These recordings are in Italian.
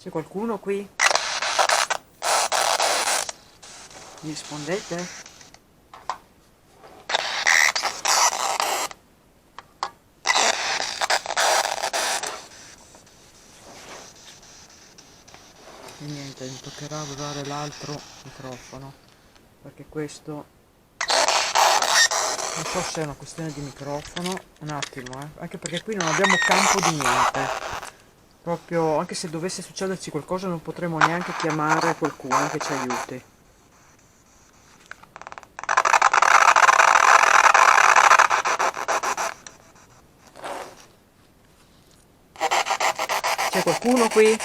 C'è qualcuno qui? Mi rispondete? E niente, mi toccherà usare l'altro microfono, perché questo non so se è una questione di microfono. Un attimo, anche perché qui non abbiamo campo di niente. Proprio, anche se dovesse succederci qualcosa non potremo neanche chiamare qualcuno che ci aiuti. C'è qualcuno qui?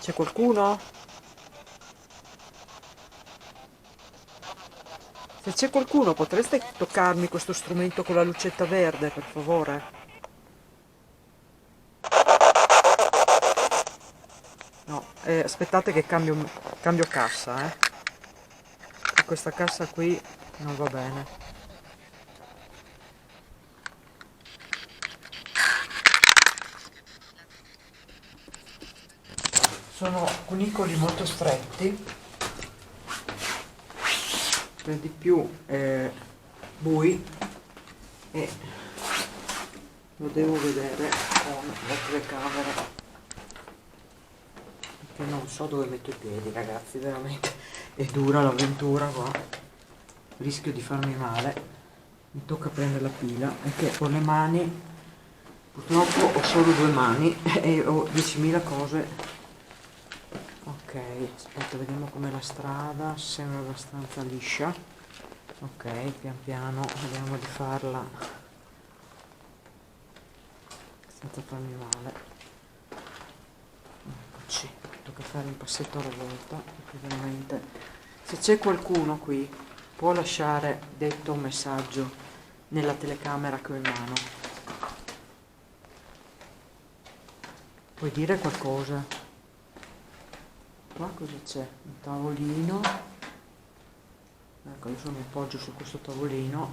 C'è qualcuno? Se c'è qualcuno potreste toccarmi questo strumento con la lucetta verde, per favore? No, aspettate che cambio cassa, e questa cassa qui non va bene. Sono cunicoli molto stretti, per di più bui, e lo devo vedere con la telecamera, perché non so dove metto i piedi, ragazzi, veramente è dura l'avventura qua, rischio di farmi male. Mi tocca prendere la pila, perché ho le mani, purtroppo ho solo 2 mani e ho 10.000 cose. Ok, aspetta, vediamo com'è la strada, sembra abbastanza liscia. Ok, pian piano vediamo di farla senza farmi male. Eccoci, tocca fare un passetto alla volta, perché veramente, se c'è qualcuno qui, può lasciare detto un messaggio nella telecamera che ho in mano. Puoi dire qualcosa? Qua cosa c'è? Un tavolino. Ecco, adesso mi appoggio su questo tavolino.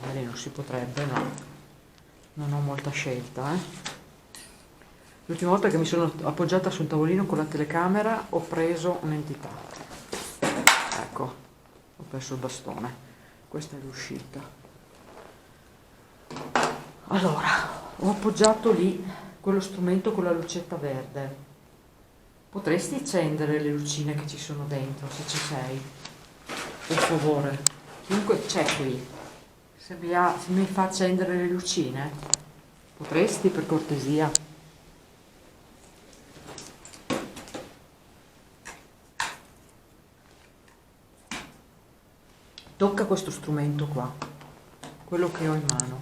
Magari non si potrebbe, no. Non ho molta scelta, L'ultima volta che mi sono appoggiata su un tavolino con la telecamera ho preso un'entità. Ecco, ho perso il bastone. Questa è l'uscita. Allora, ho appoggiato lì quello strumento con la lucetta verde. Potresti accendere le lucine che ci sono dentro, se ci sei? Per favore. Chiunque c'è qui. Se mi fa accendere le lucine? Potresti, per cortesia? Tocca questo strumento qua. Quello che ho in mano.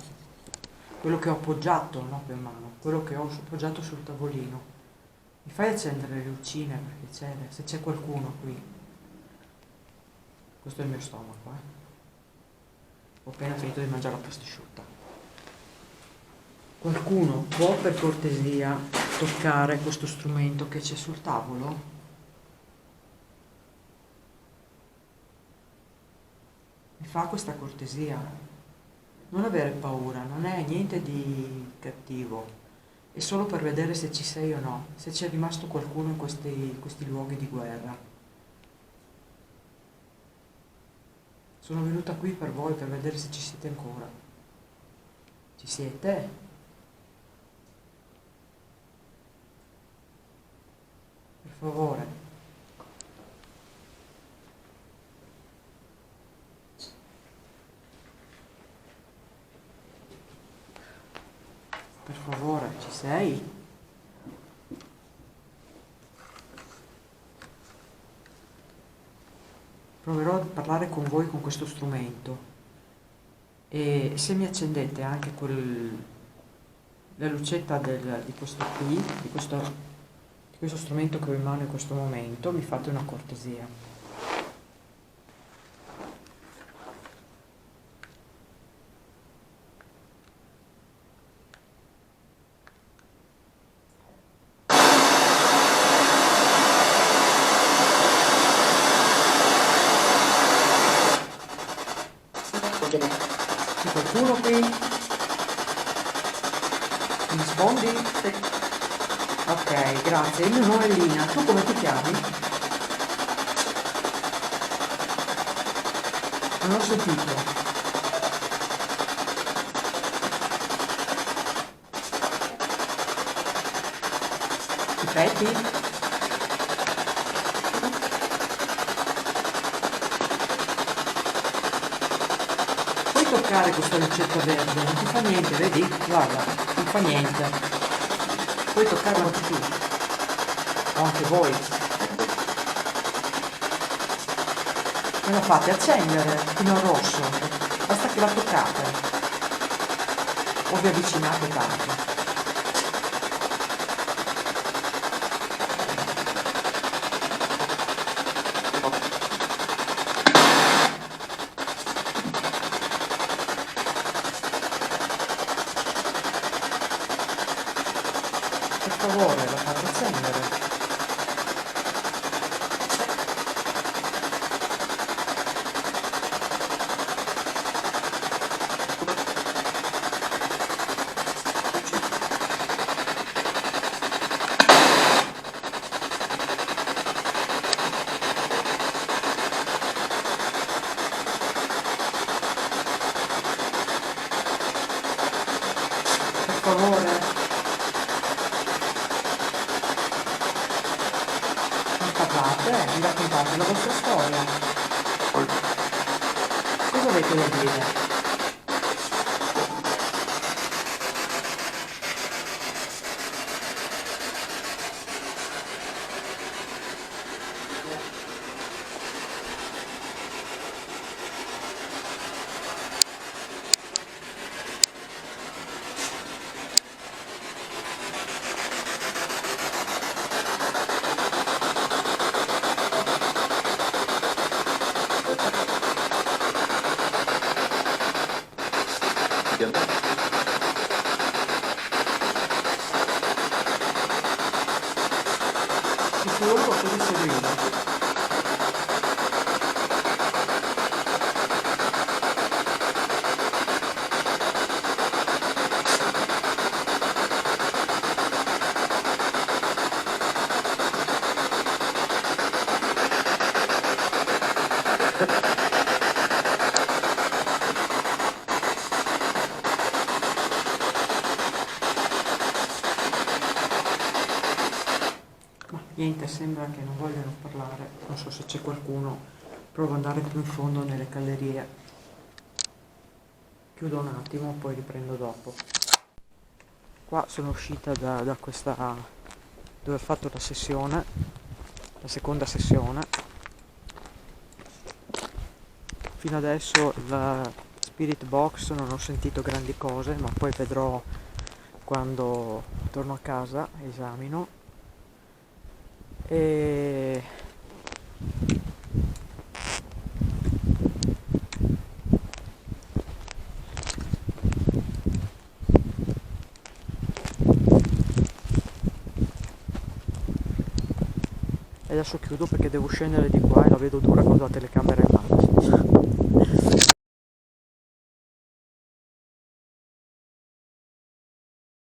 Quello che ho appoggiato, no, in mano. Quello che ho appoggiato sul tavolino. Mi fai accendere le lucine, perché se c'è qualcuno qui. Questo è il mio stomaco, Ho appena finito di mangiare la pastasciutta. Qualcuno può per cortesia toccare questo strumento che c'è sul tavolo? Mi fa questa cortesia? Non avere paura, non è niente di cattivo. È solo per vedere se ci sei o no, se c'è rimasto qualcuno in questi luoghi di guerra. Sono venuta qui per voi, per vedere se ci siete ancora. Ci siete? Per favore. Per favore, ci sei? Proverò a parlare con voi con questo strumento, e se mi accendete anche la lucetta di questo qui, di questo strumento che ho in mano in questo momento, mi fate una cortesia. Ok, grazie. Il mio nome è Lina. Tu come ti chiami? Non ho sentito. Ripeti? Puoi toccare questa lucetta verde, non ti fa niente, vedi? Guarda, non fa niente. Puoi toccarla anche tu, o anche voi. E la fate accendere fino al rosso, basta che la toccate. O vi avvicinate tanto. Per favore, la fate accendere. Per favore. Non parlate, mi raccontate la vostra storia. Cosa avete da dire? Ci sono qualcosa di seguito. Ma niente, sembra che non vogliano parlare. Non so se c'è qualcuno. Provo ad andare più in fondo nelle gallerie. Chiudo un attimo, poi riprendo dopo. Qua sono uscita da questa dove ho fatto la sessione, la seconda sessione. Fino adesso la Spirit Box non ho sentito grandi cose, ma poi vedrò quando torno a casa, esamino. E adesso chiudo perché devo scendere di qua e la vedo dura con la telecamera in mano.